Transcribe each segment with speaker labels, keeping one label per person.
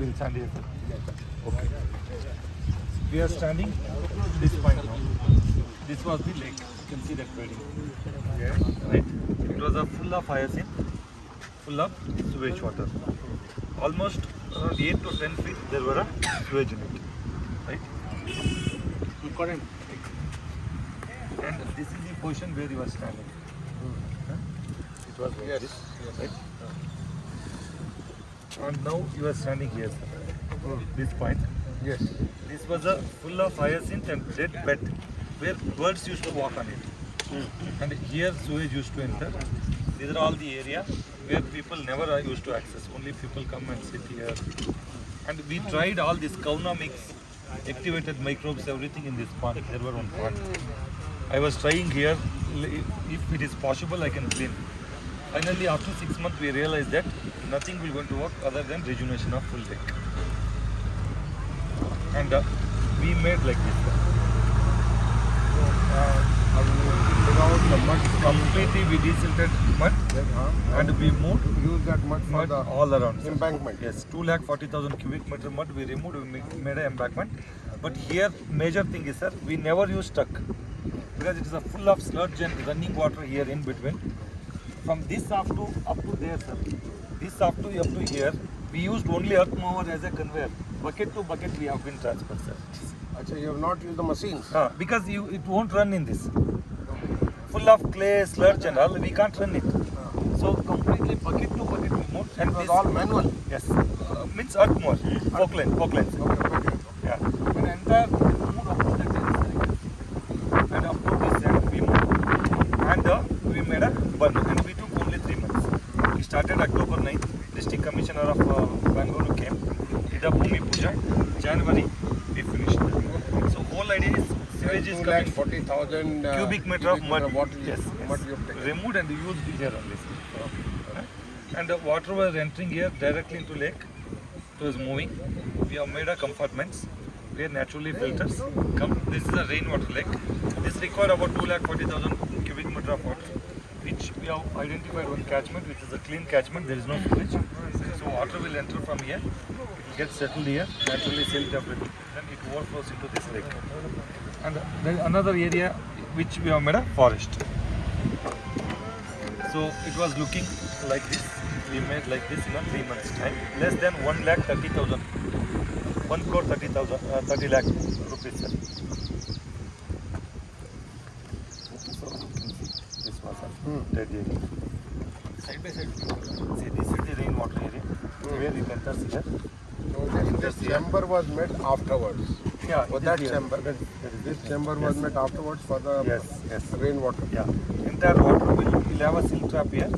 Speaker 1: We'll stand here, sir. Okay. We are standing this point now. This was the lake. You can see that building. Yeah. Right. It was a full of hyacinth, full of sewage water. Almost around 8 to 10 feet there were a sewage in it. Right.
Speaker 2: Correct.
Speaker 1: And this is the position where you are standing. Huh? It was like this. Right. And now you are standing here, sir. This point.
Speaker 2: Yes.
Speaker 1: This was a full of hyacinth and dead bed where birds used to walk on it. And here sewage used to enter. These are all the area where people never used to access. Only people come and sit here. And we tried all this Kaunomics, activated microbes, everything in this pond. There were one pond. I was trying here, if it is possible I can clean. Finally after 6 months we realized that nothing will going to work other than rejuvenation of full lake. And we made like this. Completely we desilted mud and we moved
Speaker 2: Use that mud for
Speaker 1: mud
Speaker 2: the
Speaker 1: all around.
Speaker 2: embankment.
Speaker 1: Yes, 240,000 cubic meter mud we removed, we made an embankment. But here major thing is, sir, we never use stuck because it is a full of sludge and running water here in between. From this up to there, sir. This up to here, we used only earth mover as a conveyor. Bucket to bucket we have been transferred, sir.
Speaker 2: Actually, you have not used the machines.
Speaker 1: Because it won't run in this. Full of clay, sludge and all, we can't run it. So completely bucket to bucket we moved. And
Speaker 2: It was
Speaker 1: this,
Speaker 2: all manual.
Speaker 1: yes, means earth mover, Falkland.
Speaker 2: Okay.
Speaker 1: Yeah. And entire moved up to that area. And up to this end we moved. And we made a bun. And we took only 3 months. We started October 9th. District Commissioner of Bangalore came. Did a Bhumi Puja. January we finished. So whole idea is sewage is coming.
Speaker 2: 40,000
Speaker 1: Cubic meter of mud.
Speaker 2: water.
Speaker 1: Yes.
Speaker 2: Mud you have taken.
Speaker 1: Removed and used here only. And the water was entering here directly into lake. It was moving. We have made a compartments where naturally filters come. This is a rainwater lake. This required about 240,000 cubic meter of water, which we have identified one catchment, which is a clean catchment. There is no sewage. So water will enter from here. It will get settled here, naturally silt everything. Then it overflows into this lake. And there is another area which we have made a forest. So it was looking like this. We made like this in a 3 months time. Less than 1,30,000. 1 crore 30,000, 30 lakh rupees, sir. So you can see this was a dead area.
Speaker 2: Side by side.
Speaker 1: See, this is the rainwater area where it enters here.
Speaker 2: So this chamber was made afterwards.
Speaker 1: Yeah,
Speaker 2: For
Speaker 1: it is
Speaker 2: that
Speaker 1: here.
Speaker 2: chamber.
Speaker 1: That is
Speaker 2: This
Speaker 1: here.
Speaker 2: chamber was made afterwards for the
Speaker 1: Yes, yes.
Speaker 2: rainwater.
Speaker 1: Yeah. Entire water will have a silt trap here.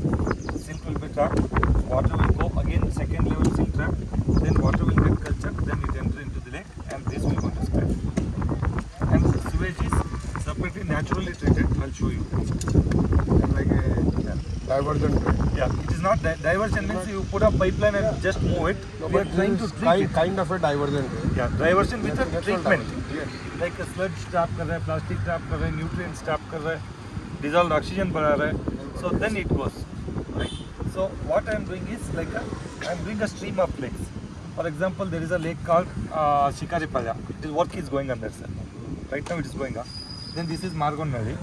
Speaker 1: Silt will be trapped. Water will go again second level silt trap. Then water will get cultured. Then it enter into the lake and this will go to spread. And sewage is separately naturally treated. I'll show you.
Speaker 2: Like a diversion.
Speaker 1: Yeah. It is not diversion means you put a pipeline and just move it. We are trying to treat it.
Speaker 2: kind of a diversion.
Speaker 1: Yeah. Diversion with a
Speaker 2: Natural
Speaker 1: treatment.
Speaker 2: diversion. Yes.
Speaker 1: Like a sludge trap कर रहा है, plastic trap कर रहा है, nutrients trap कर रहा है, dissolved oxygen बढ़ा रहा है. So then it goes. Right. So what I am doing is like I am doing a stream of lakes. For example, there is a lake called Shikaripalya. This work is going on there, sir. Right now it is going on. Then this is Margonelli.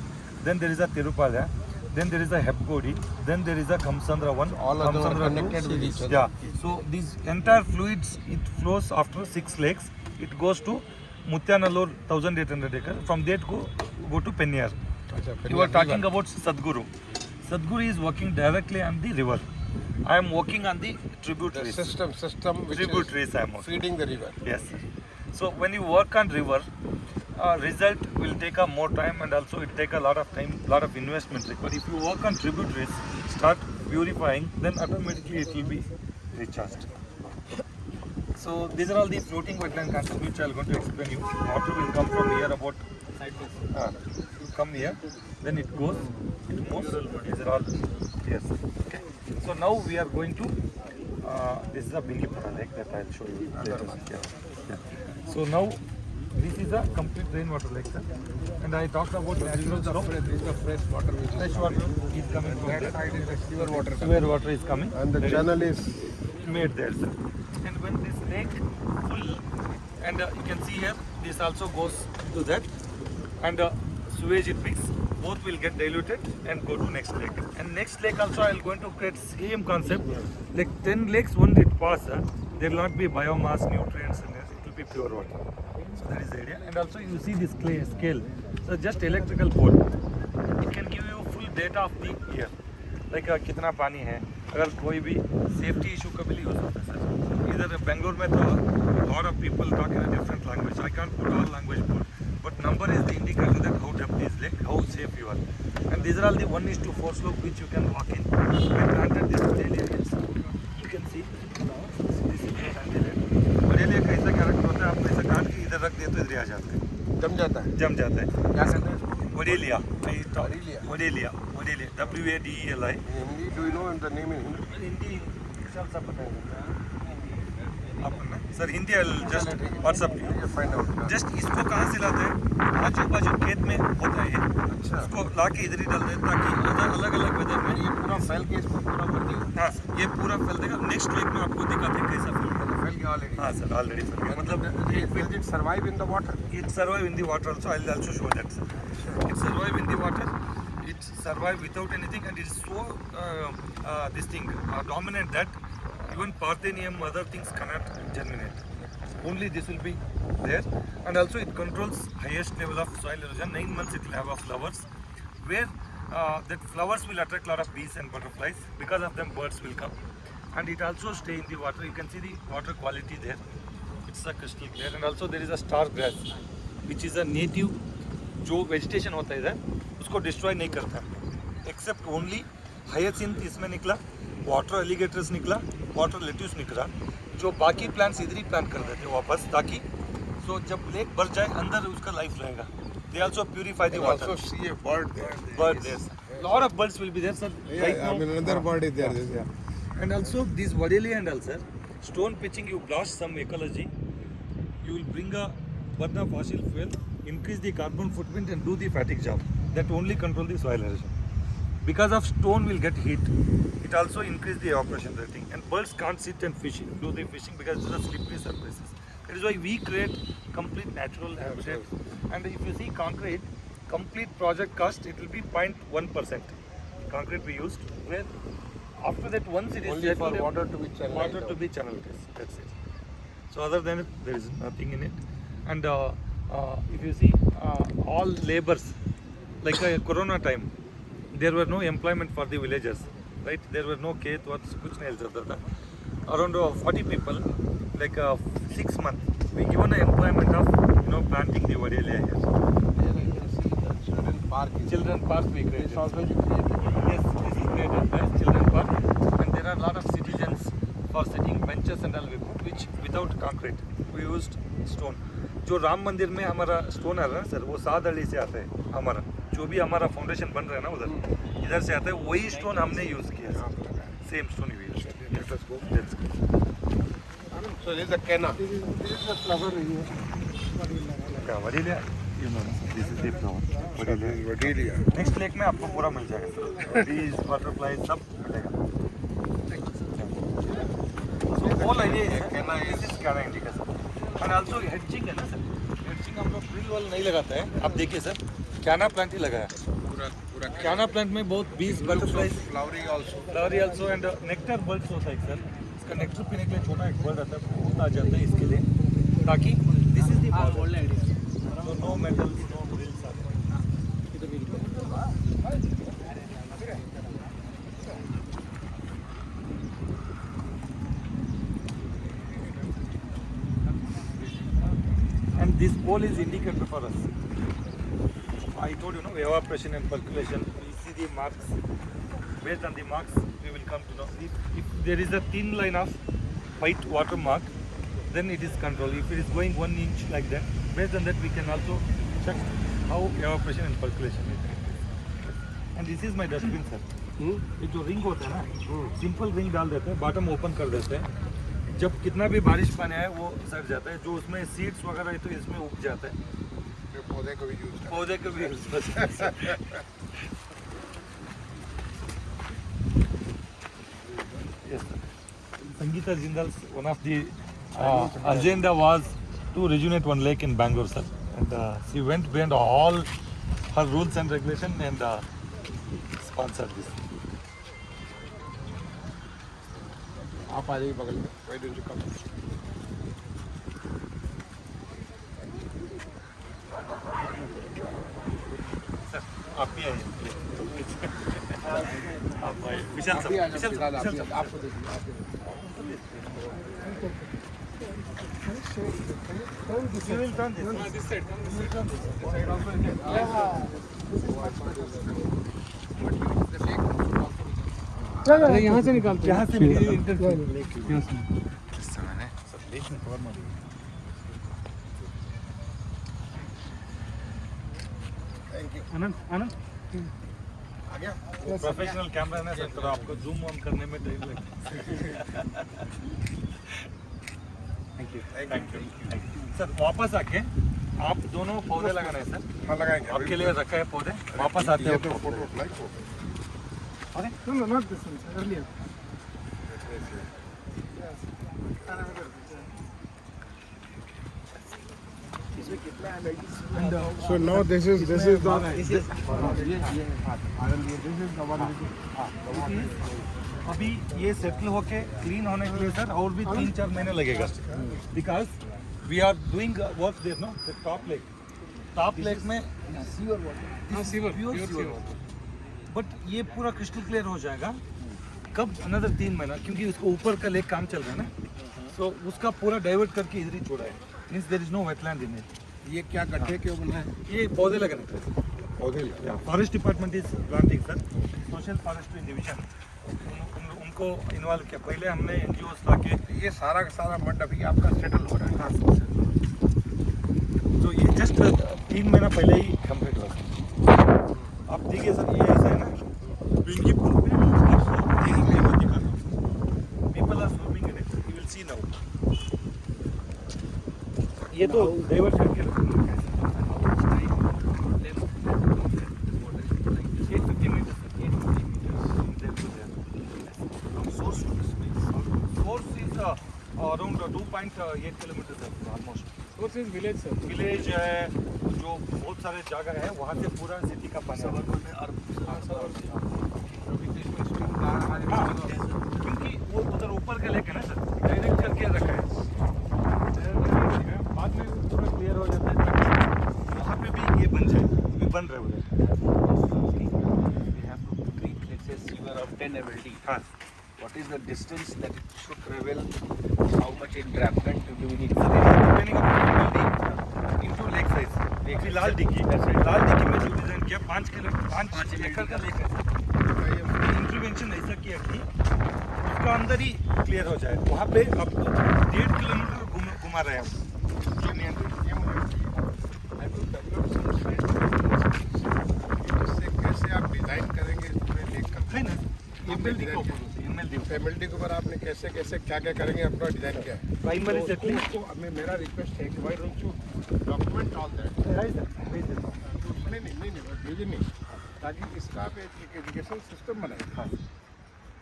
Speaker 1: Then there is a Tirupalya. Then there is a Hepgodi. Then there is a Kamsandra one.
Speaker 2: All of them are
Speaker 1: Kamsandra
Speaker 2: connected with each other.
Speaker 1: Yeah. So these entire fluids, it flows after 6 lakes. It goes to Mutyanallur 1800 acre. From there go to Peniyar. You are talking about Sadhguru. Sadhguru is working directly on the river. I am working on the
Speaker 2: The
Speaker 1: tributaries.
Speaker 2: system which
Speaker 1: Tributaries I am
Speaker 2: is
Speaker 1: working.
Speaker 2: feeding the river.
Speaker 1: Yes, sir. So when you work on river, result will take a more time and also it take a lot of time, lot of investment required. If you work on tributaries, start purifying, then automatically it will be recharged. So these are all the floating wetland concepts which I am going to explain you. Water will come from here about side by side. It will come here, then it goes, it moves. These are all here. Okay. So now we are going to. This is a Bingipura lake that I'll show you later. Yeah. So now this is a complete rainwater lake, sir. And I talked about natural slope.
Speaker 2: This is the fresh water which is
Speaker 1: Fresh water is coming from
Speaker 2: that
Speaker 1: there.
Speaker 2: side is the sewer water.
Speaker 1: Sewer water is coming.
Speaker 2: And the
Speaker 1: There is
Speaker 2: channel is
Speaker 1: made there, sir. And when this lake you can see here, this also goes to that, and sewage it mix. Both will get diluted and go to next lake. And next lake also I will going to create same concept. Like 10 lakes when it pass, there will not be biomass, nutrients, and it will be pure water. So that is the idea. And also you see this clay scale. So just electrical pole. It can give you full data of the year. Like कितना पानी है, अगर कोई भी safety issue कभी नहीं हो सकता सर. इधर बेंगलोर में तो lot of people talk in a different language. I can't put all language board. But number is the indicator that how depth is lake, how safe you are. And these are all the 1:4 slope which you can walk in. I planted this Wadelia hills. You can see. This is Wadelia का ऐसा character होता है, आप ऐसा काट के इधर रख दे तो इधर आ जाता है.
Speaker 2: जम जाता है.
Speaker 1: जम जाता है.
Speaker 2: क्या कहते हैं इसको?
Speaker 1: Wadelia.
Speaker 2: Wadelia.
Speaker 1: Wadelia. Wadelia. WADELI.
Speaker 2: In Hindi, do you know the name in Hindi?
Speaker 1: Hindi शब्द सब पता है. आपको ना sir Hindi just WhatsApp
Speaker 2: You find out.
Speaker 1: Just इसको कहाँ से लाते हैं, आजू बाजू खेत में होता है ये.
Speaker 2: अच्छा.
Speaker 1: इसको ला के इधर ही डाल दें ताकि उधर अलग अलग वेदर में
Speaker 2: ये पूरा फैल के इसको पूरा भर दिया.
Speaker 1: हाँ सर, ये पूरा फैल देगा. नेक्स्ट वीक में आपको दिखाते हैं कैसा फैल गया.
Speaker 2: फैल गया already.
Speaker 1: हाँ सर, ऑलरेडी फैल गया. मतलब
Speaker 2: Will it survive in the water?
Speaker 1: it survive in the water also. I'll also show that sir. It survive in the water. It survive without anything, and it is so this thing dominant that even Parthenium, other things cannot germinate. Only this will be there, and also it controls highest level of soil erosion. 9 months it will have a flowers, where that flowers will attract a lot of bees and butterflies. Because of them, birds will come, and it also stay in the water. You can see the water quality there. It's a crystal clear, and also there is a star grass, which is a native. जो vegetation होता है इधर उसको destroy नहीं करता, accept only hyacinth इसमें निकला, water alligators निकला, वाटर लेट्यूस निकला. जो बाकी प्लांट्स इधर ही प्लांट कर देते हैं वापस, ताकि सो जब लेक भर जाए अंदर उसका लाइफ रहेगा. They also purify the
Speaker 2: You
Speaker 1: water.
Speaker 2: also see a bird there.
Speaker 1: Bird there. Lot of birds will be there, sir. Right
Speaker 2: Yeah,
Speaker 1: now.
Speaker 2: I mean another bird is there. Yeah.
Speaker 1: And also this Wadelia and also stone pitching, you lost some ecology. You will bring a burn of fossil fuel, increase the carbon footprint and do the fatigue job. That only control the soil erosion. Because of stone will get heat, it also increase the evaporation rating. And birds can't sit and fish, do the fishing because it's a slippery surfaces. That is why we create complete natural habitat. And if you see concrete, complete project cost, it will be 0.1%. Concrete we used, where after that once it is
Speaker 2: Only for
Speaker 1: settled,
Speaker 2: water to be channeled.
Speaker 1: water to be channeled. That's it. So other than it, there is nothing in it. And if you see all labors, like Corona time, there were no employment for the villagers, right? There were no khet, kuch nahi chalta tha. Around 40 people, like 6 months, we given an employment of planting the Wadelia here.
Speaker 2: Children park.
Speaker 1: Children park we created.
Speaker 2: It's also you created.
Speaker 1: Yes, this is created as children park, and there are a lot of citizens for sitting benches and all we put, which without concrete we used stone. जो राम मंदिर में हमारा stone आ रहा है ना sir, वो 7 हल्ली से आता है. हमारा जो भी हमारा फाउंडेशन बन रहा है ना उधर, इधर से आता है. वही स्टोन हमने यूज किया, same stone we use.
Speaker 2: Let us go. So this is a canna. This is a flower here.
Speaker 1: Wadelia, you know, this is the flower. Wadelia.
Speaker 2: Wadelia.
Speaker 1: Next lake में आपको पूरा मिल जाएगा. बीज, बटरफ्लाई सब मिलेगा. So whole idea is this is canna indica sir. And also hedging है ना sir. Hedging हम लोग फ्रिल वाल नहीं लगाते हैं. आप देखिए सर, कैना प्लांट ही लगाया.
Speaker 2: पूरा
Speaker 1: कैना प्लांट में बहुत बीज, butterflies,
Speaker 2: flowering also.
Speaker 1: Flowery also and nectar birds होता है सर. इसका नेक्टर पीने के लिए छोटा एक बर्ड आता है, बहुत आ जाता है इसके लिए, ताकि this is the ball. So no metals, no drills are there. And this pole is indicator for us. I told you, evaporation and percolation. We see the marks. Based on the marks, we will come to know. If there is a thin line of white water mark, then it is controlled. If it is going 1 inch like that, based on that we can also check how evaporation and percolation is. And this is my dustbin, sir. ये जो ring होता है ना, simple ring डाल देते हैं, bottom open कर देते हैं. जब कितना भी बारिश पानी आए वो सड़ जाता है. जो उसमें सीड्स वगैरह है तो इसमें उग जाता है.
Speaker 2: ये पौधे को भी यूज करते
Speaker 1: पौधे को भी यूज कर सकते हैं. Yes, sir. Sangeeta Jindal's one of the agenda was to rejuvenate one lake in Bangalore, sir. And she went beyond all her rules and regulation and sponsored this.
Speaker 2: आप आ जाइए बगल में. Why don't you come?
Speaker 1: Sir आप भी आइए. आप आइए. विशाल sir. विशाल sir.
Speaker 2: आपको देखिए.
Speaker 1: You will turn this. This side. You will turn this. This side also.
Speaker 3: अरे यहाँ से निकालते हैं.
Speaker 1: यहाँ से
Speaker 3: यहाँ से.
Speaker 1: लेक में कवर मारिए.
Speaker 2: Thank you.
Speaker 3: आनंद आनंद.
Speaker 2: आ गया.
Speaker 1: प्रोफेशनल कैमरा है ना सर, तो आपको जूम ऑन करने में टाइम लगता है.
Speaker 3: Thank you.
Speaker 1: Thank you. Sir वापस आके आप दोनों पौधे लगाना है सर.
Speaker 2: हाँ लगाएंगे.
Speaker 1: आपके लिए रखा है पौधे. वापस आते
Speaker 2: ये
Speaker 1: हो
Speaker 2: तो फोटो लाइक हो.
Speaker 3: No, not this one, sir. Earlier.
Speaker 2: So now this is the
Speaker 1: अभी ये सेटल होके क्लीन होने के लिए सर और भी 3-4 महीने लगेगा. Because we are doing work there no the top lake में
Speaker 3: सीवर.
Speaker 1: बट ये पूरा क्रिस्टल क्लियर हो जाएगा कब अनदर 3 महीना, क्योंकि उसको ऊपर का लेक काम चल रहा है ना. सो उसका पूरा डाइवर्ट करके इधर ही छोड़ा है. Means there is no wetland in it.
Speaker 2: ये क्या गड्ढे क्यों बना है?
Speaker 1: ये पौधे लगाने का.
Speaker 2: पौधे.
Speaker 1: Forest department is planting sir. Social forestry division उनको इन्वॉल्व किया. पहले हमने एनजीओस ला के
Speaker 2: ये सारा का सारा मड अभी आपका सेटल हो रहा है.
Speaker 1: हाँ सर. तो ये जस्ट 3 महीना पहले ही कंप्लीट हुआ. आप देखिए सर ये ऐसा है ना स्विमिंग पूल पे people are swimming in it. You will see now. ये तो डाइवर्ट करके रखेंगे. 850 meters. 850 meters. There to there. From source to this. Source is around 2.8 kilometers almost.
Speaker 3: Source is village, sir.
Speaker 1: Village है जो बहुत सारे जगह है वहाँ से पूरा सिटी का पानी आता है. क्योंकि वो उधर ऊपर का लेक है ना सर, डायरेक्ट करके रखा है. बाद में पूरा क्लियर हो जाता है. वहाँ पे भी ये बन जाए. अभी बन रहे उधर.
Speaker 4: We have to treat, let's say, sewer of 10 MLD.
Speaker 1: हाँ.
Speaker 4: What is the distance that it should travel? How much entrapment do we need?
Speaker 1: Depending upon building into lake size. अभी लाल डिग्गी में जो डिजाइन किया 5 एकड़ का लेक है. Intervention ऐसा किया कि उसका अंदर ही क्लियर हो जाए. वहाँ पे आपको 1.5 किलोमीटर घुमा रहे हैं हम.
Speaker 2: कैसे आप डिजाइन करेंगे पूरे लेक का?
Speaker 1: है ना एमएलडी के ऊपर.
Speaker 2: एमएलडी के ऊपर आपने कैसे कैसे क्या क्या करेंगे अपना डिजाइन क्या है?
Speaker 1: प्राइमरी सेटलिंग
Speaker 2: हमें मेरा रिक्वेस्ट है कि भाई don't you document all that. नहीं भेजिए नहीं, ताकि इसका आप एक एजुकेशन सिस्टम बनाए.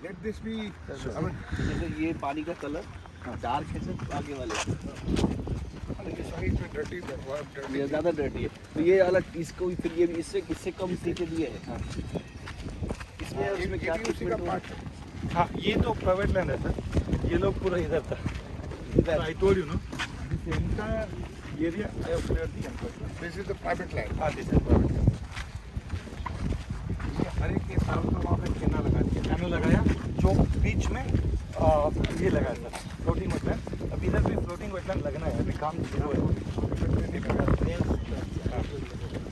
Speaker 2: Let this be.
Speaker 4: जैसे ये पानी का कलर डार्क है सर, आगे वाले
Speaker 2: डर्टी
Speaker 4: ये ज़्यादा डर्टी है, तो ये अलग इसको फिर ये इससे कम सीखे दिए हैं. इसमें उसमें क्या ट्रीटमेंट होगा?
Speaker 1: हाँ ये तो प्राइवेट लैंड है सर. ये लोग पूरा इधर था. I told you know this entire area I have cleared the entire.
Speaker 2: This is the private land.
Speaker 1: हाँ दिस इज प्राइवेट लैंड. हर एक के साथ तो वहाँ पे कैना लगा दिया. कैना लगाया जो बीच में ये लगाया सर फ्लोटिंग वेटलैंड. अब इधर भी फ्लोटिंग वेटलैंड लगना है. अभी काम शुरू है.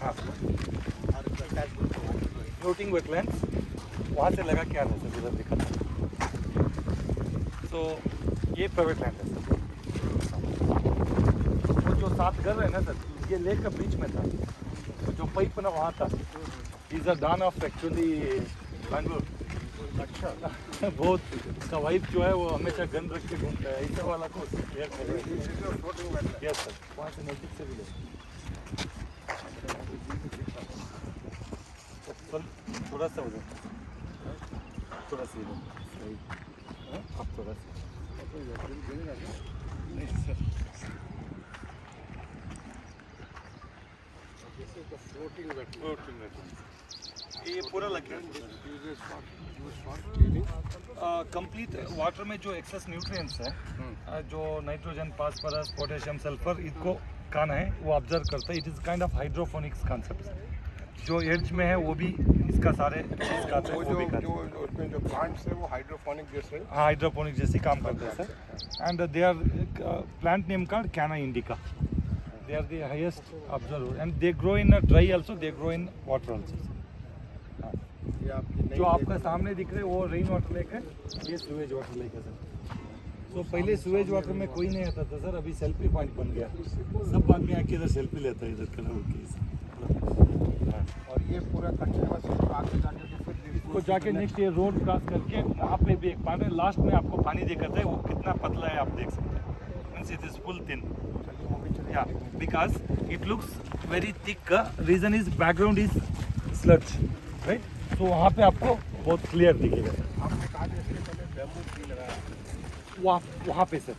Speaker 1: हाँ फ्लोटिंग वेटलैंड वहाँ से लगा के आ रहा है सर. उधर दिखा था. तो ये प्राइवेट लैंड है सर. वो जो 7 घर है ना सर, ये लेक का बीच में था. तो जो पाइप ना वहाँ था. Is a dawn of actually Bangalore. अच्छा बहुत उसका वाइफ जो है वो हमेशा गन रख के घूमता है. ऐसा वाला को क्लियर कर रहा है. Yes sir. वहाँ से नज़दीक से भी ले. थोड़ा सा उधर, थोड़ा सा इधर. अब थोड़ा सा नहीं सर.
Speaker 2: Floating wetland.
Speaker 1: ये पूरा लग गया
Speaker 2: Uses for cleaning.
Speaker 1: Complete water में जो एक्सेस न्यूट्रिएंट्स है जो नाइट्रोजन फास्फोरस पोटेशियम सल्फर इनको खाना है वो ऑब्जर्व करता है. It is kind of hydroponics concept. जो एज में है वो भी इसका सारे चीज खाते हैं,
Speaker 2: वो
Speaker 1: वो भी खाते हैं.
Speaker 2: जो उसमें जो प्लांट्स है वो हाइड्रोपोनिक जैसे
Speaker 1: हाँ हाइड्रोपोनिक जैसी काम करते हैं sir. And they are plant name card canna indica. They are the highest observe and they grow in dry also, they grow in water also.
Speaker 2: ये आपकी
Speaker 1: जो आपका सामने दिख रहे हैं वो रेन वाटर लेक है, ये सुएज वाटर लेक है सर. तो पहले सुएज वाटर में कोई नहीं आता था सर, अभी सेल्फी पॉइंट बन गया. सब आदमी आके इधर सेल्फी लेता है इधर खड़ा होकर.
Speaker 2: और ये पूरा कंटिन्यूअस आगे जाके तो फिर
Speaker 1: इसको जाके नेक्स्ट ये रोड क्रॉस करके वहाँ पे भी एक पानी है. लास्ट में आपको पानी दिखाता है वो कितना पतला है आप देख सकते हैं. Means it is full thin. या because it looks very thick. Reason is background is sludge right. तो वहाँ पे आपको बहुत क्लियर दिखेगा.
Speaker 2: आपने कहा जैसे पहले बैम्बू ट्री लगाया,
Speaker 1: वहाँ पे सर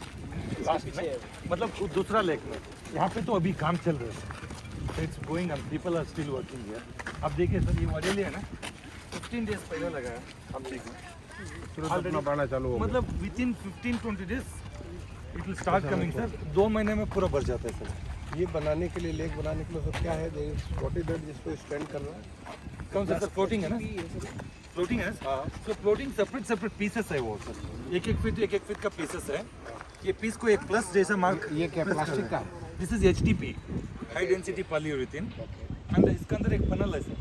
Speaker 1: लास्ट में मतलब दूसरा लेक में. यहाँ पे तो अभी काम चल रहा है. It's going on, people are still working here. अब देखिए सर ये वडेली है ना, 15 डेज पहले लगाया. अब देखिए
Speaker 2: तुरंत अपना बढ़ना चालू हो गया.
Speaker 1: मतलब with in 15-20 days it will start coming sir. 2 महीने में पूरा भर जाता है सर.
Speaker 2: ये बनाने के लिए लेक बनाने के लिए तो क्या है छोटी बेड जिसको स्टैंड कर रहा है.
Speaker 1: कौन सा सर फ्लोटिंग है ना. फ्लोटिंग है ना. तो फ्लोटिंग सेपरेट पीसेस है वो सर. एक एक फीट का पीसेस है. ये पीस को एक प्लस जैसा मार्क.
Speaker 2: ये क्या प्लास्टिक का है?
Speaker 1: This is HDP high density polyurethane. And इसके अंदर एक पनल है सर.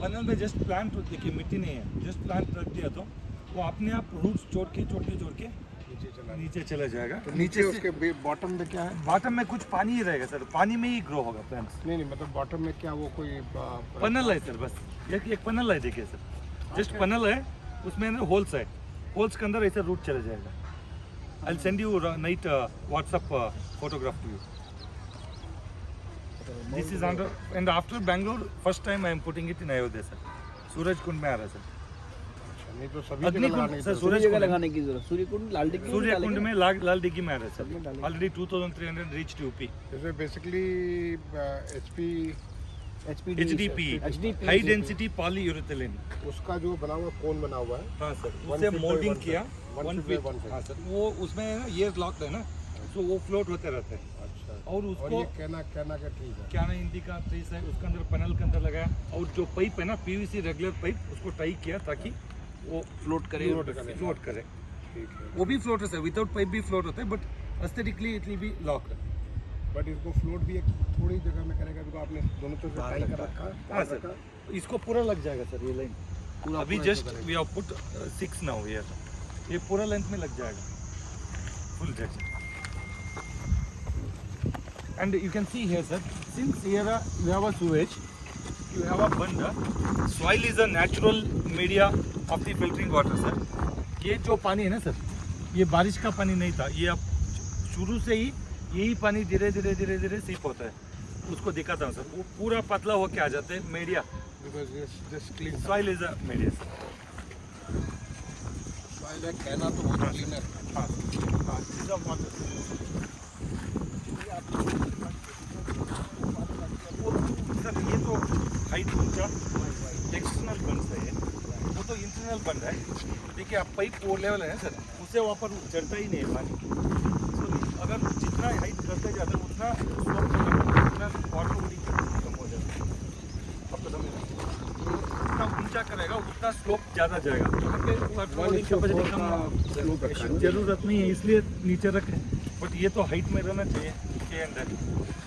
Speaker 1: पनल में जस्ट प्लांट देखिए मिट्टी नहीं है, जस्ट प्लांट रख दिया तो वो अपने आप रूट्स जोड़ के नीचे चला जाएगा.
Speaker 2: तो नीचे उसके बॉटम में क्या है?
Speaker 1: बॉटम में कुछ पानी ही रहेगा सर. पानी में ही ग्रो होगा प्लांट्स.
Speaker 2: नहीं मतलब बॉटम में क्या वो कोई
Speaker 1: पनल है सर. बस एक पनल है देखिए सर. जस्ट पनल है, उसमें ना होल्स है. होल्स के अंदर ऐसा रूट चला जाएगा. I send you night WhatsApp photograph to you. This is under and after Bangalore first time I am putting it in Ayodhya sir. Suraj Kund में आ रहा है सर.
Speaker 2: नहीं तो सभी जगह लगाने
Speaker 1: अग्निकुंड
Speaker 2: की
Speaker 1: सर.
Speaker 2: जरूरत
Speaker 1: सूरज
Speaker 4: जगह
Speaker 1: कुंड
Speaker 4: लगाने की जरूरत. सूर्य कुंड लाल डिग्गी
Speaker 1: सूर्य कुंड में लाल डिग्गी में आ रहा है सर. Already 2300 reach UP.
Speaker 2: है. जैसे basically HP
Speaker 1: HDP high density polyurethane.
Speaker 2: उसका जो बना हुआ कोन बना हुआ है.
Speaker 1: हाँ सर.
Speaker 2: 1
Speaker 1: उसे
Speaker 2: feet by
Speaker 1: मोल्डिंग
Speaker 2: 1
Speaker 1: किया
Speaker 2: feet. 1
Speaker 1: 1
Speaker 2: feet by
Speaker 1: feet.
Speaker 2: 1 feet.
Speaker 1: हाँ सर. वो उसमें है ना ये लॉक है ना, तो वो फ्लोट होते रहते हैं.
Speaker 2: अच्छा.
Speaker 1: और
Speaker 2: और
Speaker 1: उसको
Speaker 2: ये कहना का ठीक है.
Speaker 1: क्या ना हिंदी का ट्रीस है उसके अंदर पनल के अंदर लगाया. और जो पाइप है ना PVC रेगुलर पाइप उसको टाई किया ताकि वो
Speaker 4: फ्लोट करे.
Speaker 1: फ्लोट करे.
Speaker 2: ठीक है.
Speaker 1: वो भी फ्लोट होता है, विदाउट पाइप भी फ्लोट होता है, but aesthetically it will be lock.
Speaker 2: But इसको फ्लोट भी एक थोड़ी जगह में करेगा बिकॉज आपने दोनों तरफ से टाई कर रखा है.
Speaker 1: हाँ सर. इसको पूरा लग जाएगा सर ये लाइन. अभी just we have put 6 now here. ये पूरा लेंथ में लग जाएगा full jet. And you can see here sir, since here you have a sewage, you have a bunda. Soil is a natural media of the filtering water sir. ये जो पानी है ना सर, ये बारिश का पानी नहीं था. ये अब शुरू से ही यही पानी धीरे धीरे सीप होता है. उसको दिखाता हूँ सर. वो पूरा पतला होके आ जाते हैं. Media
Speaker 2: because just clean
Speaker 1: soil is a media sir.
Speaker 2: Soil है कहना तो बहुत क्लीनर.
Speaker 1: हाँ हाँ इज अ वाटर. सर ये तो हाइट ऊंचा एक्सटर्नल बंड है. वो तो इंटरनल बंड है. देखिए आप पाइप वो लेवल है सर, उससे वहाँ पर चढ़ता ही नहीं है पानी. तो अगर जितना हाइट करते जाते हैं उतना उतना वाटर बॉडी कम हो जाता है. आपको समझ रहे हैं? जितना ऊंचा करेगा उतना स्लोप ज़्यादा जाएगा. कैपेसिटी कम जरूरत नहीं है इसलिए नीचे रखें. बट ये तो हाइट में रहना चाहिए के अंदर.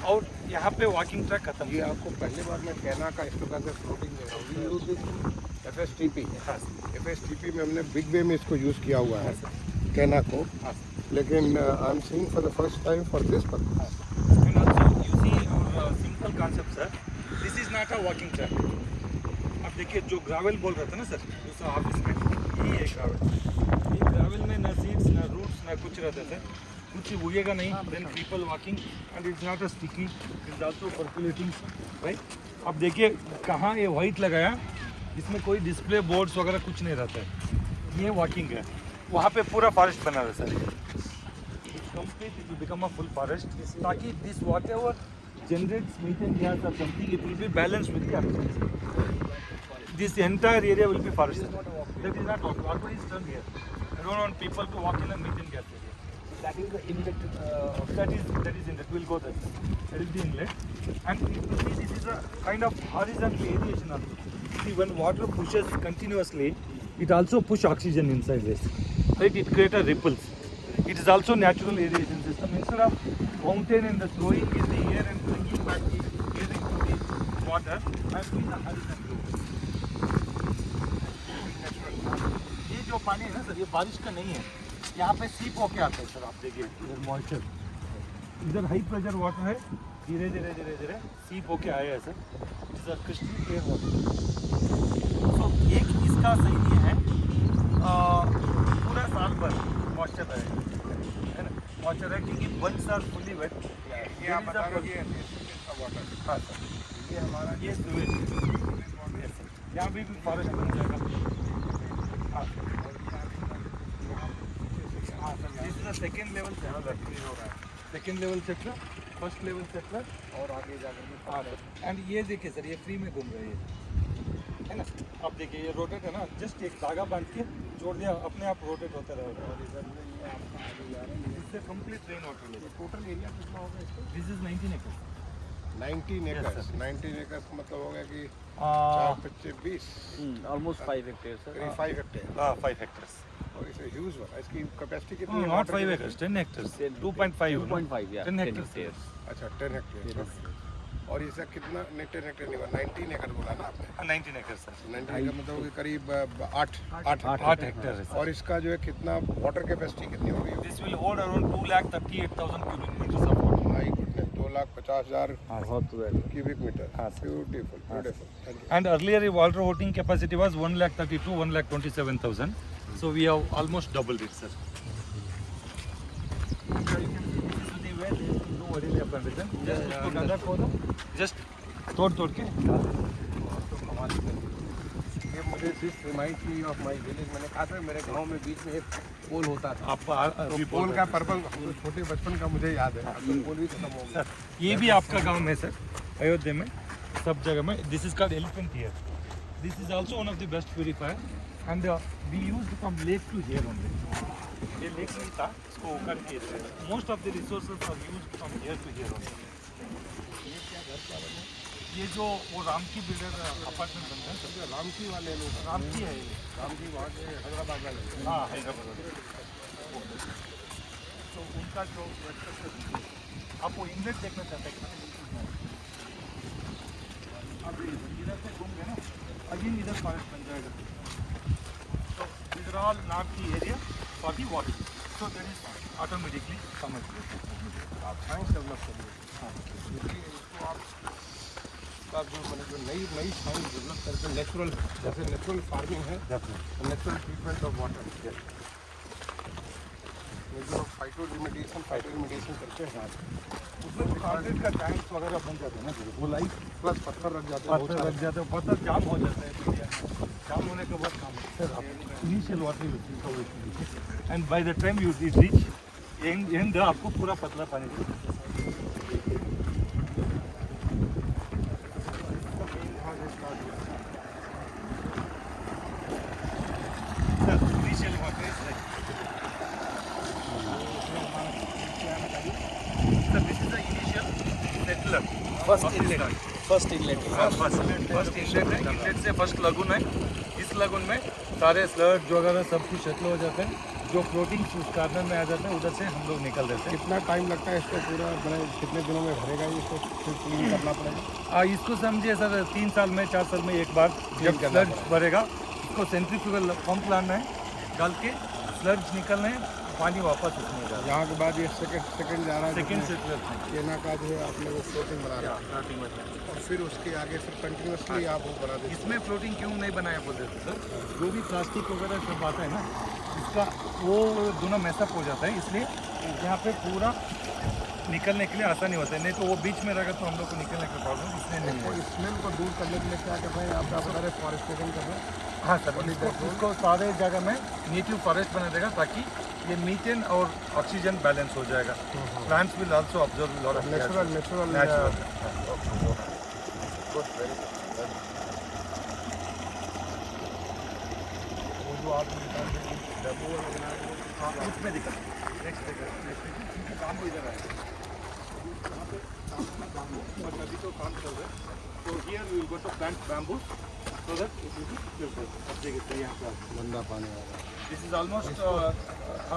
Speaker 1: और यहाँ पे वॉकिंग ट्रैक खत्म.
Speaker 2: ये आपको पहली बार मैं कहना का इस प्रकार से फ्लोटिंग दे रहा हूँ. FSTP
Speaker 1: हाँ
Speaker 2: FSTP में हमने बिग वे में इसको यूज़ किया हुआ है कहना को.
Speaker 1: हाँ.
Speaker 2: लेकिन I am seeing for the first time for this purpose.
Speaker 1: And also you see our simple concept sir, this is not a walking track. अब देखिए जो ग्रावल बोल रहा था ना सर दूसरा ऑफिस में, यही है ग्रावल. ये ग्रावल में ना सीड्स ना रूट्स ना कुछ रहता है. कुछ उगेगा नहीं. Then people walking and it's not a sticky, it's also percolating right. अब देखिए कहाँ ये वाइट लगाया, इसमें कोई डिस्प्ले बोर्ड्स वगैरह कुछ नहीं रहता है. ये वॉकिंग है. वहाँ पे पूरा फॉरेस्ट बना हुआ है sir. Complete it will become a full forest ताकि this whatever generates methane gas or something, it will be balanced with the oxygen. This entire area will be forested. That is not walkway. Walkway is done here. I don't want people to walk in a methane gas area.
Speaker 4: That is the inlet.
Speaker 1: That is inlet. We'll go there. That is the inlet. And you see, this is a kind of horizontal aeration also. See, when water pushes continuously, it also push oxygen inside this. Right? It creates a ripples. It is also natural aeration system. Instead of fountain and the throwing in the air and bringing back the air into the water, I am doing a horizontal. ये जो पानी है ना sir, ये बारिश का नहीं है. यहाँ पे सीप होके आता है सर. आप देखिए इधर मॉइस्चर, इधर हाई प्रेशर वाटर है, धीरे धीरे धीरे धीरे सीप होके आया है sir. It's a crystal clear water. तो एक इसका सही नहीं है, पूरा साल भर मॉइस्चर रहेगा, है ना. मॉइस्चर है क्योंकि बंच आर फुली वेट.
Speaker 2: ये आप बता रहे हो कि वाटर,
Speaker 1: हाँ सर,
Speaker 2: ये हमारा
Speaker 1: ये स्टोरेज यहाँ भी फॉरेस्ट बन जाएगा. हाँ सर, हाँ sir, this is the second level settler. Second level settler, first level settler और आगे जाकर. हाँ सर. एंड ये देखिए सर, ये फ्री में घूम रही है ना. आप देखिए ये रोटेट है ना, जस्ट एक धागा बांध के छोड़ दिया, अपने आप रोटेट होता रहेगा. और इधर इससे कंप्लीट रेन वाटर लेगा.
Speaker 2: टोटल एरिया कितना होगा इसका?
Speaker 1: दिस इज 19 एकड़.
Speaker 2: 19
Speaker 1: Yes,
Speaker 2: एकर्स.
Speaker 1: sir.
Speaker 2: 19 एकर्स का मतलब हो गया कि 4 25 20
Speaker 4: Almost 5 hectares, sir.
Speaker 2: करीब 5 हेक्टेयर.
Speaker 1: 5 hectares.
Speaker 2: और इसे ह्यूज वन. इसकी कैपेसिटी कितनी है?
Speaker 1: Not
Speaker 2: water
Speaker 1: 5
Speaker 2: की?
Speaker 1: acres, 10 hectares. 2.5.
Speaker 4: 2.5, yeah.
Speaker 1: 10 hectares.
Speaker 2: अच्छा 10 हेक्टेयर. और इसका कितना? 10 हेक्टेयर नहीं, 19 एकड़ बोला ना आपने.
Speaker 1: 19 acres सर.
Speaker 2: 19 एकड़ मतलब कि करीब 8
Speaker 1: 8 hectares है सर.
Speaker 2: और इसका जो है कितना वाटर कैपेसिटी कितनी होगी?
Speaker 1: This will hold around 2,38,000 cubic meters of water.
Speaker 2: My goodness, 2,50,000
Speaker 4: बहुत well.
Speaker 2: Cubic metre.
Speaker 1: हाँ, sir.
Speaker 2: Beautiful, beautiful. Thank you.
Speaker 1: And earlier the water holding capacity was 1,32,000, 1,27,000. So we have almost doubled it, sir. So you can see this is the way they do orderly plantation. Just उसको gather for them. Just तोड़ के.
Speaker 2: ये मुझे this remind me of my village. मैंने कहा था मेरे गांव में बीच में एक पोल होता था.
Speaker 1: आपका
Speaker 2: तो पोल का पर्पल छोटे बचपन का मुझे याद है. अब तो पोल भी खत्म हो गया.
Speaker 1: सर ये भी आपका गांव में सर, अयोध्या में सब जगह में. This is called elephant here. This is also one of the best purifier and we used from lake to here only. ये लेक नहीं था, इसको उखाड़ के most of the resources are used from here to here only. ये जो वो Ramky builder apartment बनते हैं सर,
Speaker 2: रामकी वाले लोग.
Speaker 1: रामकी है ये.
Speaker 2: रामकी वहाँ के हैदराबाद वाले.
Speaker 1: हाँ हैदराबाद. तो उनका जो आप वो इनलेट देखना चाहते हैं, आप इधर से घूम गए ना, अगेन इधर फॉरेस्ट बन जाएगा. तो इधर all north area for the water. So that is automatically समझ
Speaker 2: आप साइंस डेवलप करिए.
Speaker 1: हाँ.
Speaker 2: इसको आप का जो मैंने जो नई साइंस डेवलप करके नेचुरल, जैसे नेचुरल फार्मिंग है, नेचुरल ट्रीटमेंट ऑफ वाटर, ये जो फाइटोरिमेडिएशन करते हैं
Speaker 1: उसमें कंक्रीट का टैंक्स वगैरह बन जाते हैं ना, वो लाइट
Speaker 2: प्लस पत्थर रख जाते हैं.
Speaker 1: पत्थर लग जाते हैं, पत्थर जाम हो जाता है. जाम होने के बाद काम sir initial water and by the time you reach end आपको पूरा पतला पानी चाहिए. Sir initial water is like sir, this is the initial settler.
Speaker 4: First inlet.
Speaker 1: First inlet है. इनलेट से फर्स्ट लगुन है. इस लगुन में सारे स्लर्ट वगैरह सब कुछ सेटल हो जाते हैं. जो फ्लोटिंग उस कार्नर में आ जाते हैं, उधर से हम लोग निकल देते हैं.
Speaker 2: कितना टाइम लगता है इसको पूरा बनाए? कितने दिनों में भरेगा ये? इसको फिर क्लीन करना पड़ेगा.
Speaker 1: इसको समझिए सर 3 साल में 4 साल में एक बार जब
Speaker 2: करना
Speaker 1: स्लर्ज भरेगा, इसको सेंट्रीफ्यूगल पंप लाना है, डाल के स्लर्ज निकलना है, पानी वापस उसमें जा रहा है.
Speaker 2: यहाँ के बाद ये सेकंड जा रहा है.
Speaker 1: सेकेंड
Speaker 2: जिसमें
Speaker 1: सेटलर
Speaker 2: केना का जो है आप लोग फ्लोटिंग बना रहे हैं, और फिर उसके आगे फिर कंटिन्यूसली आप वो बना देते
Speaker 1: इसमें फ्लोटिंग क्यों नहीं बनाया बोलते थे सर, जो भी प्लास्टिक वगैरह सब आता है ना, इसका वो दोनों मैसअप हो जाता है, इसलिए यहाँ पे पूरा निकलने के लिए आसानी होता है. नहीं तो वो बीच में रहेगा तो हम लोग को निकलने का प्रॉब्लम इसलिए नहीं
Speaker 2: हैं.
Speaker 1: है.
Speaker 2: और स्मेल को दूर करने के लिए क्या कर रहे हैं आप? बता रहे फॉरेस्टेशन कर रहे हैं.
Speaker 1: हाँ सर, इसको सारे जगह में नेटिव फॉरेस्ट बना देगा ताकि ये मीथेन और ऑक्सीजन बैलेंस हो जाएगा. Plants will also absorb a lot of
Speaker 2: Natural.
Speaker 1: natural.
Speaker 2: Good, very good. वो जो आप डेमो बना रहे हो,
Speaker 1: हाँ, उसमें दिखा. नेक्स्ट काम को इधर आएगा. यहाँ पे काम अभी तो काम चल रहा है. So here we will go to plant bamboo so that it will be filtered. अब देखिए यहाँ पे
Speaker 2: गंदा पानी आ रहा है.
Speaker 1: This is almost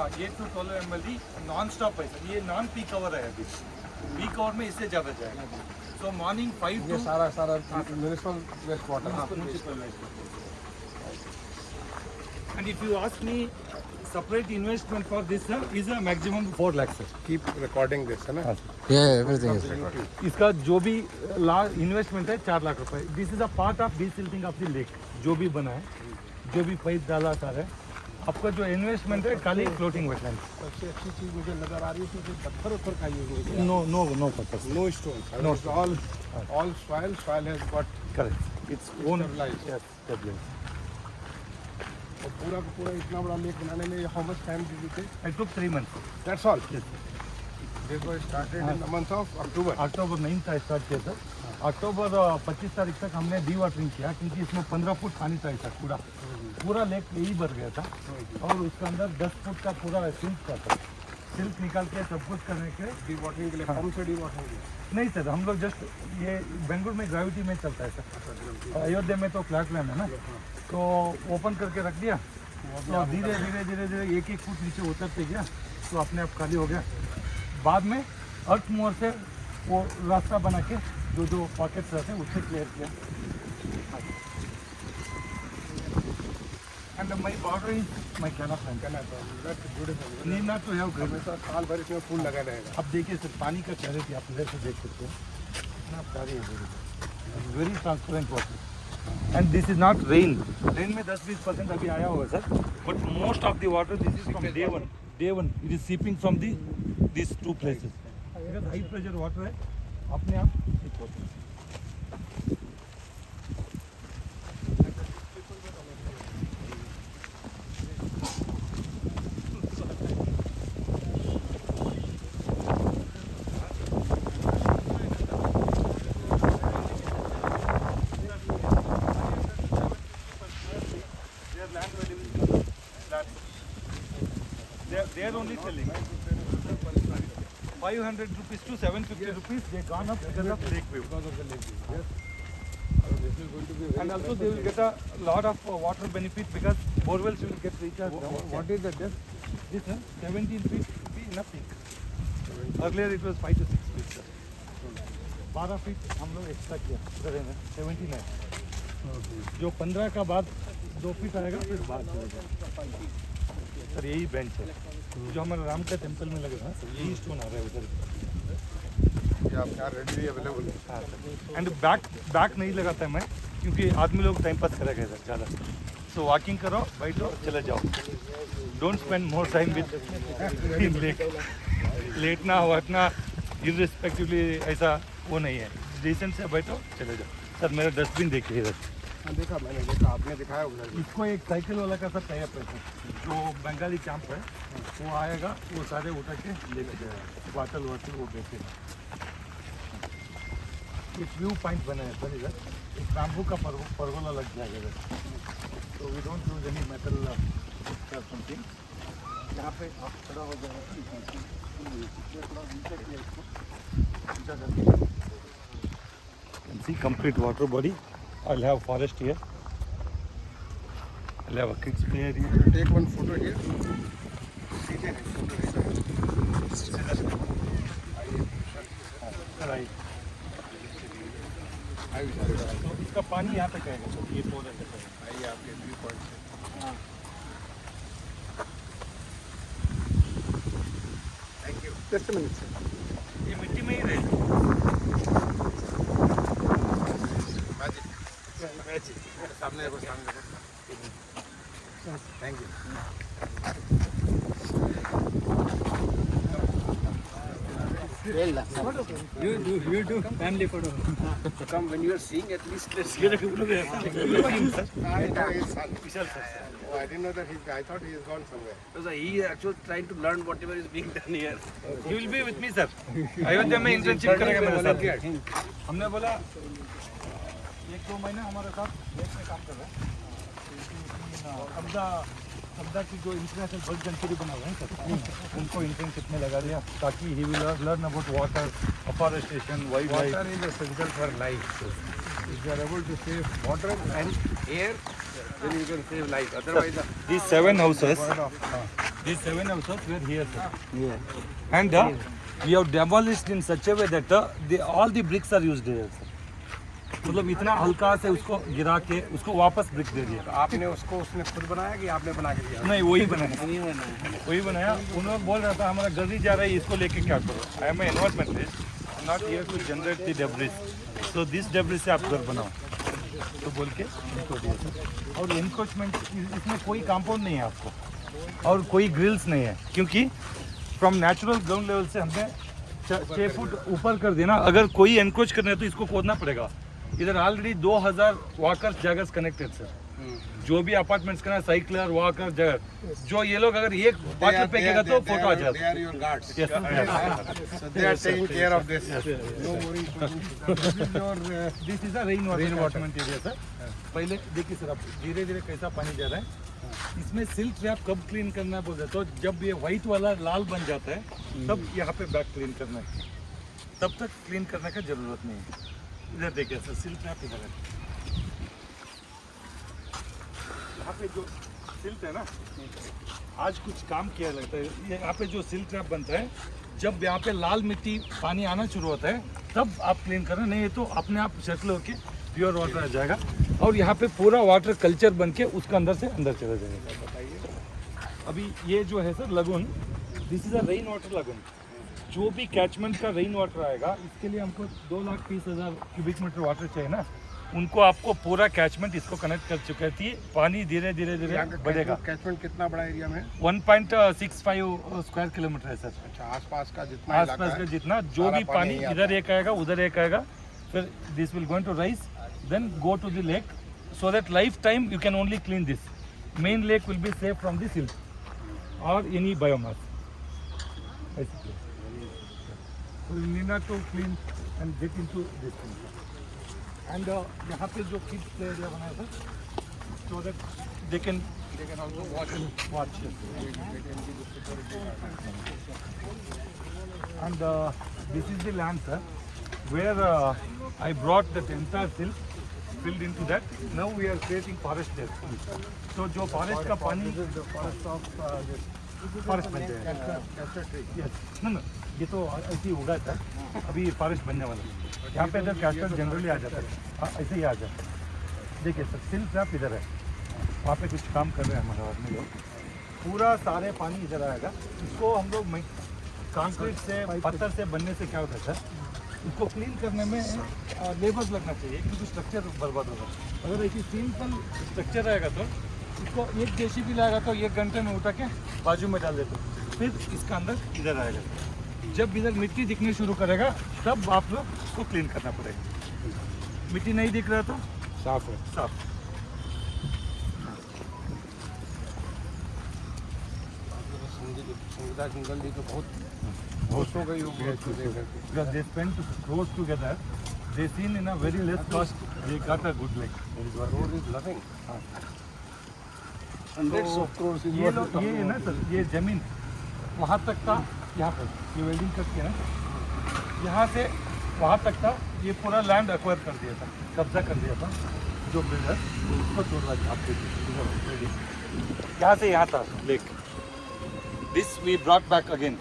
Speaker 1: 8 to 12 ml non stop है सर. ये नॉन पीक आवर है अभी. पीक आवर में इससे ज़्यादा जाएगा. So morning 5
Speaker 2: ये
Speaker 1: to
Speaker 2: सारा municipal waste water.
Speaker 1: municipal waste. And if you ask me, separate investment for this sir is a maximum 4 lakhs sir.
Speaker 2: Keep recording this है ना.
Speaker 3: एवरीथिंग इज
Speaker 1: इसका जो भी इन्वेस्टमेंट है 4 लाख रुपए. This is a part of desilting of the lake. जो भी बना है, जो भी पाइप डाला सारा है, आपका जो इन्वेस्टमेंट है खाली फ्लोटिंग वेटलैंड.
Speaker 2: सबसे अच्छी चीज मुझे नजर आ रही है कि पत्थर उत्थर का यूज नहीं किया.
Speaker 1: नो पत्थर.
Speaker 2: No stone.
Speaker 1: No
Speaker 2: all soil has got
Speaker 1: correct. Its own
Speaker 2: stabilized. और पूरा का पूरा इतना बड़ा लेक बनाने में how much time did you take?
Speaker 1: I took 3 months.
Speaker 2: That's all. This was started in the month of October.
Speaker 1: October 9 का start किया सर. अक्टूबर 25 तारीख तक हमने डी वाटरिंग किया क्योंकि इसमें 15 फुट पानी था. ऐसा पूरा लेक यही भर गया था. और उसके अंदर 10 फुट का पूरा सिल्क का था. सिल्क निकाल के सब कुछ करने के
Speaker 2: डी वाटरिंग के लिए पंप से डी वाटरिंग.
Speaker 1: नहीं सर, हम लोग जस्ट ये बेंगलुरु में ग्रेविटी में चलता है सर. अयोध्या में तो फ्लैट लैंड है ना, तो ओपन करके रख दिया. तो धीरे धीरे 1-1 फुट नीचे उतरते गया तो अपने आप खाली हो गया. बाद में अर्थ मूवर से वो रास्ता बना के जो पॉकेट्स रहते हैं उससे क्लियर किया. And my border is my canopy.
Speaker 2: That's beautiful.
Speaker 1: Need not to have gravity.
Speaker 2: हमेशा साल भर इसमें फूल लगा रहेगा.
Speaker 1: अब देखिए सर, पानी का क्लैरिटी आप इधर से देख सकते हो. इतना प्यारी है, very transparent water. And this is not rain. Rain में 10-20% अभी आया होगा sir, but most of the water this is from day one it is seeping from this 2 places. Because high pressure water है, अपने आप ठीक होता है. They are only selling 500 rupees to 750 rupees. They gone up because of lake view.
Speaker 2: Because of the lake view. Yes. This is going to be very
Speaker 1: And also they will get a lot of water benefit because borewells will get recharged.
Speaker 2: What is the depth?
Speaker 1: This 17 feet will be nothing. Earlier it was 5 to 6 feet. Sir. 12 feet हम लोग extra किया. 79. जो 15 का बाद 2 feet आएगा फिर बाद चलेगा. सर यही बेंच है जो हमारा राम का टेम्पल में लगा था. यही स्टोन आ रहा है उधर.
Speaker 2: ये आप यहाँ रेडी अवेलेबल है.
Speaker 1: हाँ सर. एंड बैक नहीं लगाता है मैं क्योंकि आदमी लोग टाइम पास करेगा इधर ज़्यादा. सो वॉकिंग करो, बैठो, चले जाओ. Don't spend more time with lake. लेटना वटना इररिस्पेक्टिवली ऐसा वो नहीं है. डिसेंट से बैठो, चले जाओ. सर मेरा डस्टबिन देखिए इधर.
Speaker 2: हाँ, देखा मैंने देखा. आपने दिखाया उधर.
Speaker 1: इसको एक साइकिल वाला का सर टाइप है जो बंगाली कैंप है. वो आएगा, वो सारे उठा के लेके जाएगा. वाटर वो बेचेगा. एक व्यू पॉइंट बना है सर इधर. एक बैम्बू का परगोला लग जाएगा इधर. तो we don't use any metal something. यहाँ पे आप खड़ा हो जाएगा. See complete water body. I'll have forest here. I'll have a kids play area.
Speaker 2: Take one photo here.
Speaker 1: Right. तो इसका पानी यहाँ तक आएगा. तो ये पौधे तक आएगा.
Speaker 2: आइए आपके व्यू पॉइंट से.
Speaker 1: हाँ.
Speaker 2: Thank you. Just a minute sir.
Speaker 1: ये मिट्टी में ही रहेगा.
Speaker 2: मैजिक. सामने देखो, सामने देखो. Thank you.
Speaker 3: You do family photo.
Speaker 4: Come when you are seeing, at least let's get a couple of
Speaker 2: I didn't know that I thought he is gone somewhere.
Speaker 4: because he actually trying to learn whatever is being done here.
Speaker 1: He will be with me, sir. Ayodhya में internship करेगा मेरे साथ. हमने बोला 1-2 महीना हमारे साथ देश में काम कर रहा है. कब्जा की जो इंटरनेशनल बर्ड सेंचुरी बना हुआ है सर, उनको इंटर्नशिप में लगा दिया ताकि he will learn about water, afforestation, wild life.
Speaker 2: Water is essential for life. If you are able to save water and air, then you can save life. Otherwise,
Speaker 1: These 7 houses were here, sir. And we have demolished in such a way that all the bricks are used here, sir. मतलब इतना हल्का से उसको गिरा के उसको वापस brick दे दिया.
Speaker 2: तो आपने उसको उसने खुद बनाया कि आपने बना के दिया?
Speaker 1: नहीं, वही बनाया. उन्होंने बोल रहा था हमारा गली जा रहा है, इसको लेके क्या करो. I am environmentalist, not here to generate the debris. So this debris से आप घर बनाओ तो बोल के इनको दिया. और एनक्रोचमेंट इसमें कोई कंपाउंड नहीं है आपको और कोई ग्रिल्स नहीं है, क्योंकि फ्रॉम नेचुरल ग्राउंड लेवल से हमने 6 फुट ऊपर कर दिया ना. अगर कोई एनक्रोच करना है तो इसको खोदना पड़ेगा. इधर already 2000 walkers joggers connected sir. जो भी अपार्टमेंट्स का साइकिलर वॉकर जगर, जो ये लोग अगर एक वाटर फेंकेगा तो फोटो आ जाएगा.
Speaker 2: They are your guards.
Speaker 1: Yes,
Speaker 2: So they are taking care of this. No worries.
Speaker 1: This is a rain water area sir. पहले देखिए सर, अब धीरे धीरे कैसा पानी जा रहा है. इसमें सिल्क ट्रैप कब क्लीन करना है बोलते हैं, तो जब ये व्हाइट वाला लाल बन जाता है तब यहाँ पे बैक क्लीन करना है. तब तक क्लीन करने का जरूरत नहीं है. इधर देखिए सर, सिल्क ट्रैप इधर है. यहाँ पे जो सिल्क है ना, आज कुछ काम किया लगता है. ये यहाँ पे जो सिल्क ट्रैप बनता है, जब यहाँ पे लाल मिट्टी पानी आना शुरू होता है तब आप क्लीन करना. नहीं तो अपने आप सेटल होके प्योर वाटर आ जाएगा और यहाँ पे पूरा वाटर कल्चर बन के उसका अंदर से अंदर चला जाएगा. अभी ये जो है sir lagoon, this is a rain water lagoon. जो भी कैचमेंट का रेन वाटर आएगा, इसके लिए हमको 2,30,000 क्यूबिक मीटर वाटर चाहिए ना. उनको आपको पूरा कैचमेंट इसको कनेक्ट कर चुके थी. पानी धीरे धीरे बढ़ेगा.
Speaker 2: कैचमेंट कितना बड़ा एरिया में?
Speaker 1: 1.65 स्क्वायर किलोमीटर है सर.
Speaker 2: अच्छा, आसपास का जितना
Speaker 1: आसपास का जितना जो भी पानी इधर एक आएगा उधर एक आएगा, फिर this will going to rise, then go to the lake, so that life time you can only clean this. Main lake will be safe from the silt और any biomass. So you need not to clean and get into this thing. And यहाँ पे जो kids play area बनाया था, so that they can also watch. And this is the land, sir, where I brought that entire silt, filled into that. Now we are creating forest there. So जो forest का पानी, forest बन जाएगा. Yes. No, ये तो ऐसे ही उगा था, अभी फॉरेस्ट बनने वाला है. यहाँ पे अगर कैस्टर जनरली आ जाता है, ऐसे ही आ जाता है. देखिए सर, सिल्क ट्रैप इधर है, वहाँ पे कुछ काम कर रहे हैं हमारे आदमी लोग. पूरा सारे पानी इधर आएगा. इसको हम लोग कंक्रीट से, पत्थर से बनने से क्या होता है सर, इसको क्लीन करने में लेबर लगना चाहिए, क्योंकि स्ट्रक्चर बर्बाद होगा. अगर ऐसी सिंपल स्ट्रक्चर रहेगा तो इसको एक जेसीबी लाएगा तो 1 घंटे में उठा के बाजू में डाल देते, फिर इसका अंदर इधर आएगा. जब इधर मिट्टी दिखने शुरू करेगा तब आप लोग उसको क्लीन करना पड़ेगा. मिट्टी नहीं दिख रहा तो
Speaker 2: साफ है.
Speaker 1: साफ.
Speaker 2: संगीता सिंगल जी तो बहुत हो गई होगी.
Speaker 1: because they spent close together, they seen in a very less cost they got a good lake.
Speaker 2: Road is nothing.
Speaker 4: Hundreds of crores is
Speaker 1: ये
Speaker 4: what
Speaker 1: लोग ये है ना सर, ये जमीन वहाँ तक था, यहाँ पर ये वेल्डिंग करके ना, यहाँ से वहाँ तक था. ये पूरा लैंड एक्वायर कर दिया था, कब्जा कर दिया था जो बिल्डर, उसको छोड़ रहा था. आपको यहाँ से यहाँ था lake. This we brought back again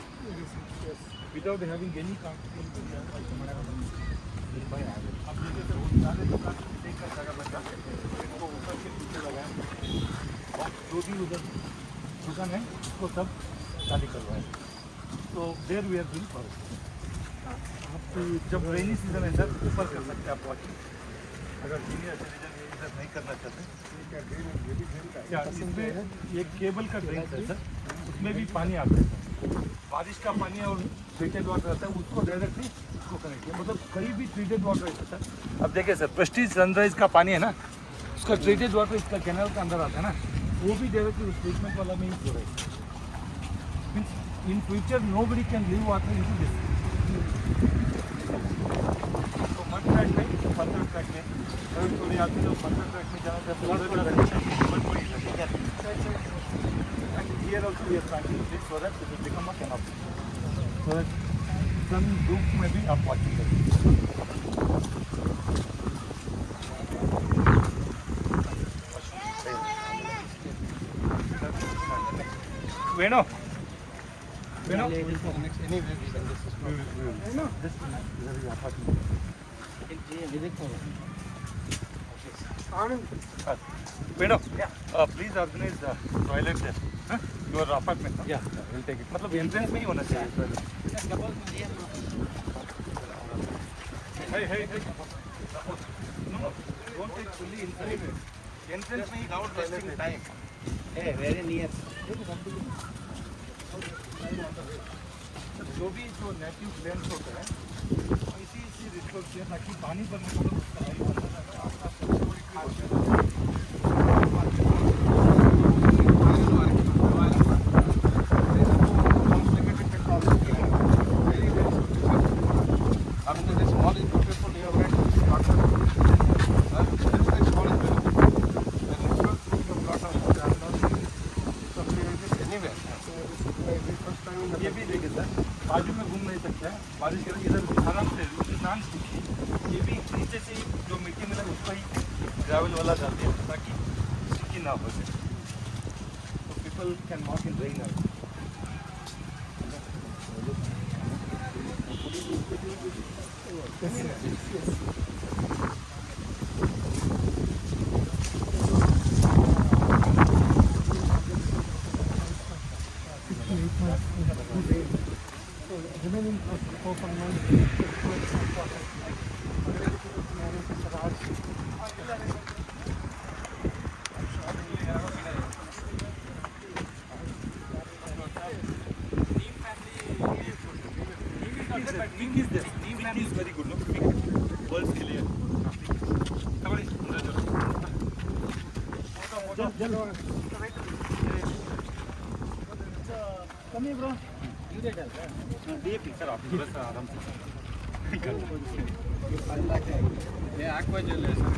Speaker 1: without having any जो भी उधर दुकान है उसको सब खाली करवाए. तो there we are doing forest. आप जब रेनी सीजन है सर, ऊपर कर सकते हैं आप वॉचिंग. अगर सीनियर सिटीजन इधर नहीं करना चाहते, क्या इसमें एक केबल का ड्रेन है सर, उसमें भी पानी आता है। बारिश का पानी और ट्रीटेड वाटर रहता है, उसको डायरेक्टली उसको कनेक्ट किया, मतलब कहीं भी ट्रीटेड वाटर रहता है। अब देखिए सर, प्रेस्टीज सनराइज का पानी है ना, उसका ट्रीटेड वाटर इसका कैनाल के अंदर आता है ना, वो भी डायरेक्टली उस ट्रीटमेंट वाला में ही हो रहा है। In future nobody can leave water in this. तो मड ट्रैक में, पत्थर ट्रैक में, थोड़ी आदमी लोग पत्थर ट्रैक में जाना चाहते हैं, here also we are planting this so that it will become a canopy. So that some group may be up watching it. Veno? Veno?
Speaker 2: Anyway, we can just
Speaker 1: Veno? This is the apartment. Veno? Please organize the toilet there. Huh? Your apartment. No?
Speaker 2: yeah, we'll take it.
Speaker 1: मतलब entrance में ही होना चाहिए toilet. Hey, hey, hey. No, don't take fully inside. Entrance में ही without wasting time.
Speaker 4: Hey, very near.
Speaker 1: जो भी जो native plants होते हैं इसी रिसोर्स से ताकि पानी भरने को ये भी देखिए सर, बाजू में घूम नहीं सकता है, बारिश के इधर आराम से स्नान सीखिए। ये भी नीचे से ही जो मिट्टी मिला उसको ही ग्रेवल वाला डाल दिया ताकि सिक्की ना हो जाए, तो people can walk in rain.
Speaker 3: remaining for finance.
Speaker 1: Pink is there. Pink is very good. No, pink world's के लिए.
Speaker 3: Come here, bro.
Speaker 1: DAP sir आप थोड़ा सा आराम से.
Speaker 2: ये aqua gel है sir.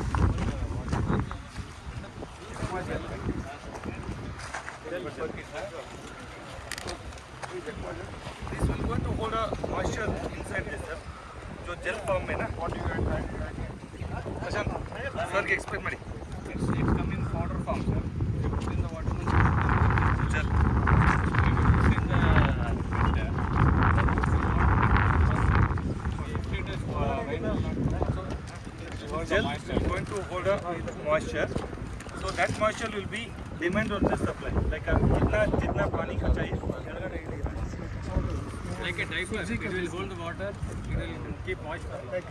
Speaker 1: This will going to hold a moisture inside this sir. जो gel form में ना. What do you try? अच्छा सर के explain ಮಾಡಿ.
Speaker 2: It's come in powder form sir. You put in the water.
Speaker 1: Gel. Gel is going to hold a moisture, so that moisture will be demand on the supply. Like जितना पानी का चाहिए.
Speaker 2: Like a diaper, it will hold the water, it will keep moist for long.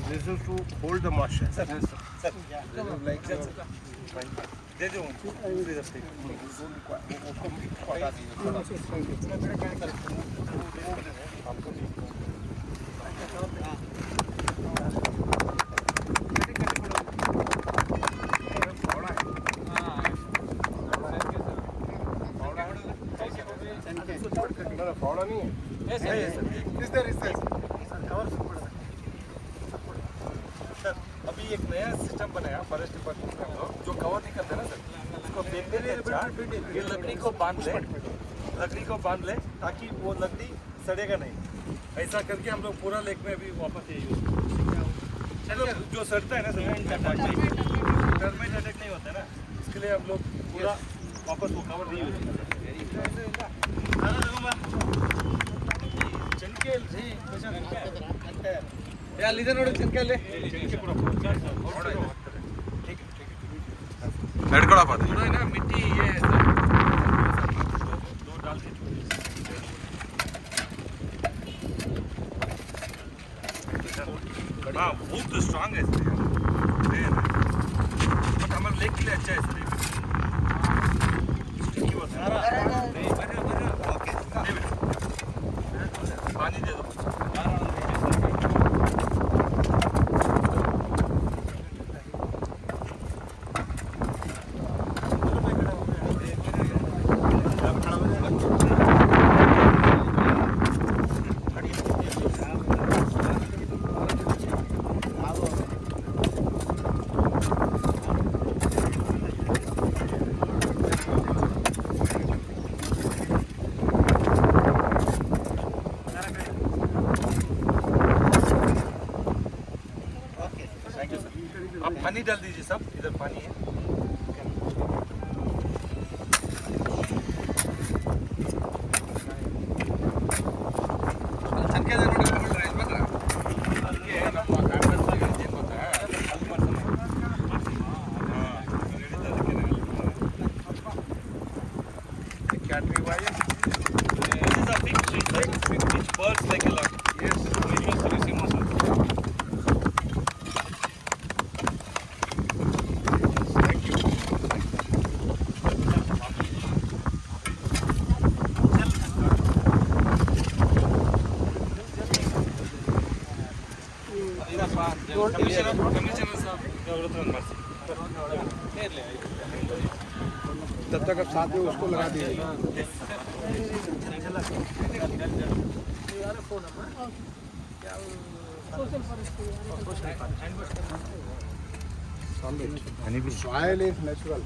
Speaker 2: This is to hold the moisture.
Speaker 1: Sir,
Speaker 2: This is like
Speaker 1: दे दो.
Speaker 2: फावड़ा नहीं है.
Speaker 1: Yes, sir.
Speaker 2: Is there?
Speaker 1: Sir अभी एक नया सिस्टम बनाया फॉरेस्ट डिपार्टमेंट में हम लोग, जो कवर नहीं करते ना सर, उसको फेंकने के अच्छा ये लकड़ी को बांध ले ताकि वो लकड़ी सड़ेगा नहीं. ऐसा करके हम लोग पूरा लेक में अभी वापस ये यूज चलो जो सड़ता है ना सर टर्माइट अटैक नहीं होता है ना, इसके लिए हम लोग पूरा वापस वो कवर नहीं यूज करते.
Speaker 2: इधर नोड़ चनके ले.
Speaker 1: पूरा है ना मिट्टी ये है सर. दो डाल दीजिए. हाँ वो तो स्ट्रांग है सर बट हमारे लेग के लिए अच्छा है सर स्टिकी होता है ओके पानी दे दो थैंक यू सर आप पानी डाल दीजिए सब इधर पानी है This is a big tree, sir, which birds like a lot. Yes, we use to receive also.
Speaker 2: तब तक अब साथ में उसको लगा दीजिए Soil is natural.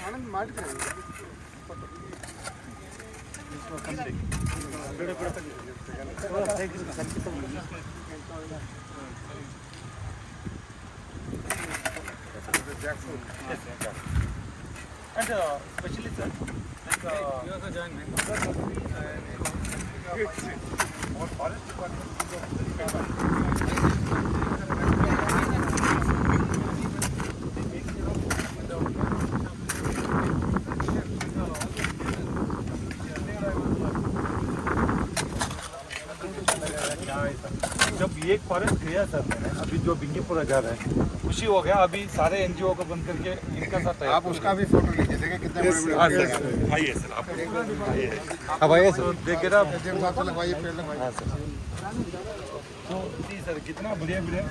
Speaker 2: ಆನಂದ್ ಮಾಡ್ತಾರೆ
Speaker 1: And especially sir, like you also join me. More forest जब ये फॉरेस्ट किया सर मैंने अभी जो बिंगीपुरा जा रहा है खुशी हो गया अभी सारे एनजीओ को बंद करके इनका साथ
Speaker 2: आप उसका भी फोटो लीजिए देखिए कितने बड़े बड़े
Speaker 1: आइए सर आप आइए
Speaker 2: अब आइए
Speaker 1: तो देखिए ना
Speaker 2: साहब से लगवाइए पेड़ लगवाइए
Speaker 1: हाँ सर तो जी सर कितना बढ़िया बढ़िया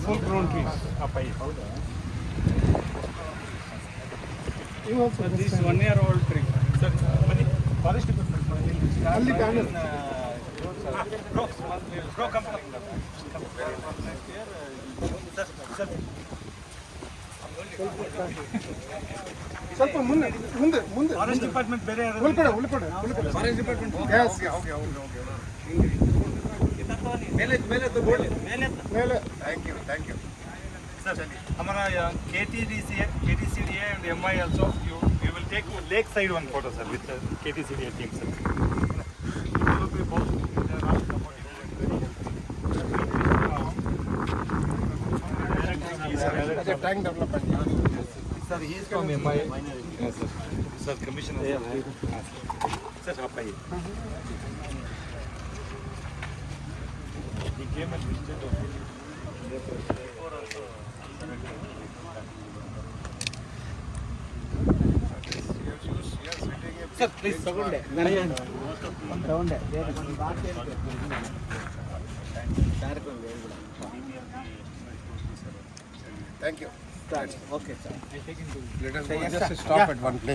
Speaker 1: फुल ग्रोन ट्रीज आप आइए
Speaker 3: This 1-year-old tree.
Speaker 1: सर बनी forest department
Speaker 2: Only panel.
Speaker 1: Bro, come. Sir.
Speaker 2: ಸ್ವಲ್ಪ ಮುಂದೆ ಮುಂದೆ ಮುಂದೆ
Speaker 1: ಫಾರೆಸ್ಟ್ ಡಿಪಾರ್ಟ್ಮೆಂಟ್ ಬೇರೆ ಯಾರು
Speaker 2: ಉಳ್ಕೊಡೆ ಫಾರೆಸ್ಟ್ ಡಿಪಾರ್ಟ್ಮೆಂಟ್ ಮೇಲೆ ಥ್ಯಾಂಕ್ ಯು
Speaker 1: सर हमारा KTCDA and MI also you will take lake side one photo sir with the KTCDA team sir. You will be both
Speaker 2: अच्छा tank development
Speaker 1: sir he is from MI yes, sir commissioner sir आप आइए he came and visited sir please ತಗೊಂಡೆ
Speaker 3: ತಗೊಂಡೆ
Speaker 2: thank you
Speaker 3: okay sir
Speaker 2: Let us just stop at one place.